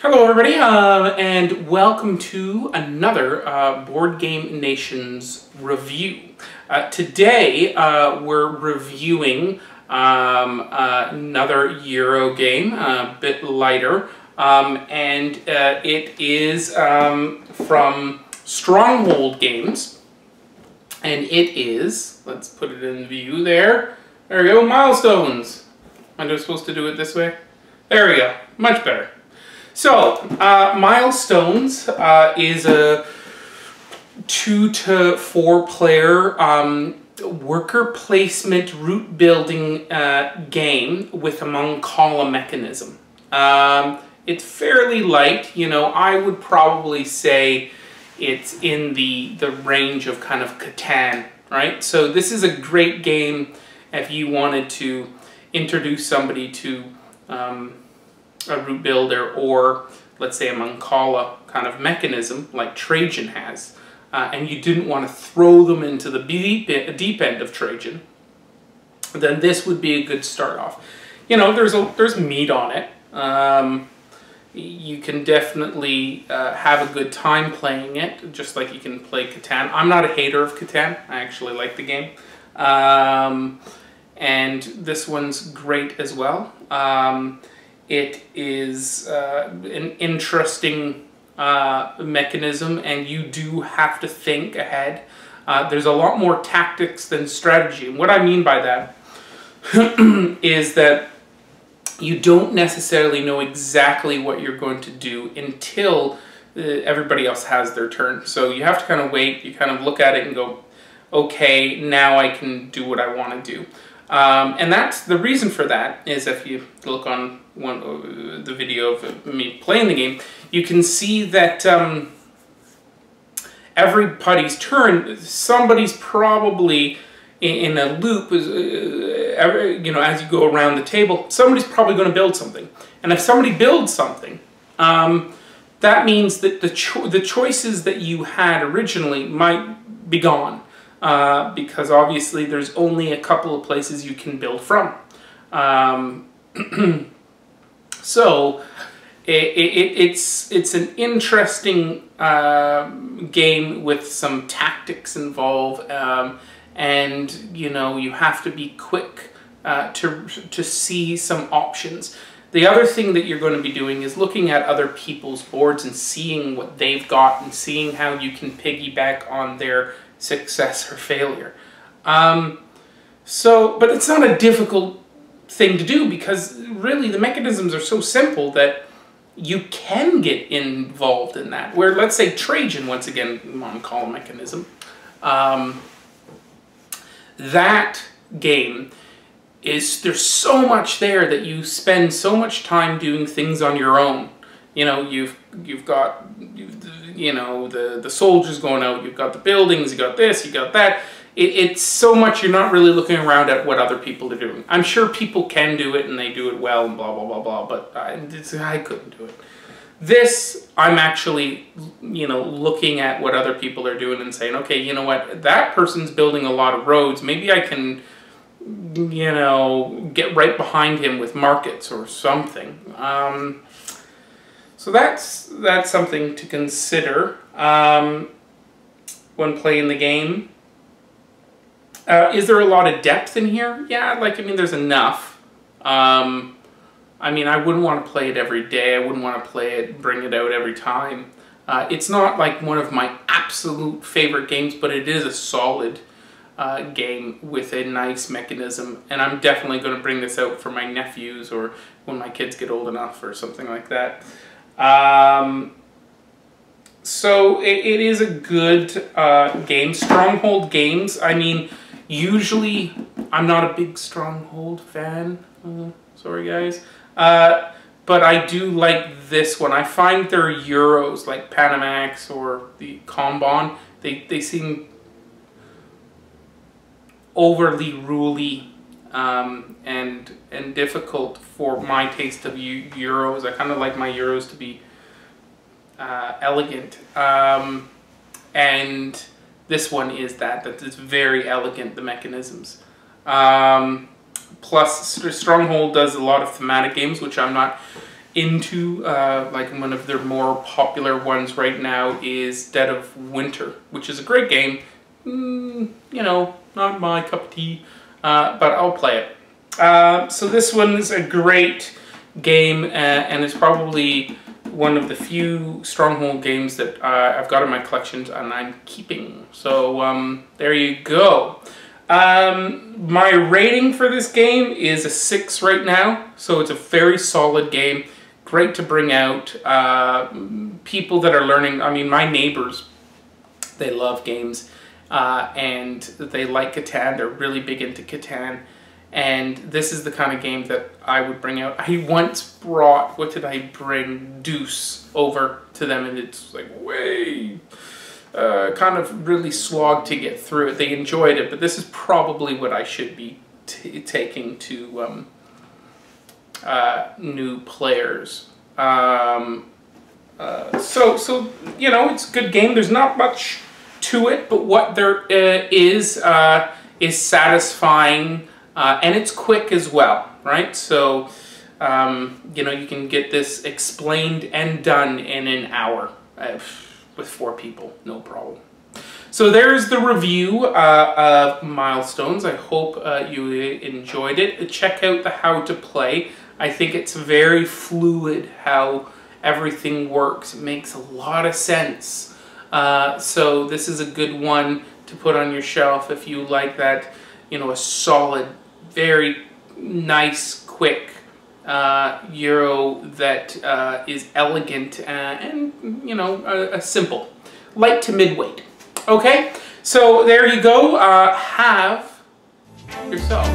Hello everybody, and welcome to another Board Game Nations review. Today we're reviewing another Euro game, a bit lighter, and it is from Stronghold Games, and it is, let's put it in view there, there we go, Milestones. Am I supposed to do it this way? There we go, much better. So, Milestones is a 2 to 4 player worker placement route building game with a Mancala mechanism. It's fairly light, you know, I would probably say it's in the range of kind of Catan, right? So this is a great game if you wanted to introduce somebody to a route builder, or let's say a Mancala kind of mechanism like Trajan has, and you didn't want to throw them into the deep end of Trajan, then this would be a good start off. You know, there's meat on it. You can definitely have a good time playing it, just like you can play Catan. I'm not a hater of Catan. I actually like the game. And this one's great as well. It is an interesting mechanism, and you do have to think ahead. There's a lot more tactics than strategy. And what I mean by that is that you don't necessarily know exactly what you're going to do until everybody else has their turn. So you have to kind of wait, you kind of look at it and go, okay, now I can do what I want to do. And that's the reason for that is if you look on the video of me playing the game, you can see that everybody's turn, somebody's probably in a loop, you know, as you go around the table, somebody's probably going to build something. And if somebody builds something, that means that the choices that you had originally might be gone. Because obviously there's only a couple of places you can build from. So it's an interesting game with some tactics involved, and you know, you have to be quick to see some options. The other thing that you're going to be doing is looking at other people's boards and seeing what they've got and seeing how you can piggyback on their success or failure. But it's not a difficult thing to do, because really the mechanisms are so simple that you can get involved in that. Where, let's say Trajan, once again, Mancala mechanism, that game is, there's so much there that you spend so much time doing things on your own. You know, you've got, you know, the soldiers going out, you've got the buildings, you got this, you got that. It's so much you're not really looking around at what other people are doing. I'm sure people can do it and they do it well and blah, blah, blah, blah, but I couldn't do it. This, I'm actually, you know, looking at what other people are doing and saying, okay, you know what, that person's building a lot of roads. Maybe I can, you know, get right behind him with markets or something. So that's something to consider when playing the game. Is there a lot of depth in here? Yeah, like, I mean, there's enough. I mean, I wouldn't want to play it every day. I wouldn't want to play it, bring it out every time. It's not like one of my absolute favorite games, but it is a solid game with a nice mechanism. And I'm definitely going to bring this out for my nephews or when my kids get old enough or something like that. So it is a good game. Stronghold games, I mean, usually I'm not a big Stronghold fan. Sorry guys. But I do like this one. I find their Euros, like Panamax or the Kanban, they seem overly ruly and difficult for my taste of Euros. I kind of like my Euros to be elegant, and this one is that it's very elegant, the mechanisms. Plus, Stronghold does a lot of thematic games, which I'm not into. Like one of their more popular ones right now is Dead of Winter, which is a great game. You know, not my cup of tea, but I'll play it. So this one is a great game, and it's probably one of the few Stronghold games that I've got in my collections and I'm keeping. So there you go. My rating for this game is a 6 right now, so it's a very solid game. Great to bring out people that are learning. I mean, my neighbors, they love games, and they like Catan. They're really big into Catan. And this is the kind of game that I would bring out. I once brought, what did I bring? Deuce over to them, and it's like way, kind of really slogged to get through it. They enjoyed it, but this is probably what I should be taking to new players. So you know, it's a good game. There's not much to it, but what there is satisfying. And it's quick as well, right? So, you know, you can get this explained and done in an hour with 4 people, no problem. So there's the review of Milestones. I hope you enjoyed it. Check out the how to play. I think it's very fluid how everything works. It makes a lot of sense. So this is a good one to put on your shelf if you like that, you know, a solid, very nice, quick Euro that is elegant and you know, a simple, light to midweight. Okay, so there you go. Have yourself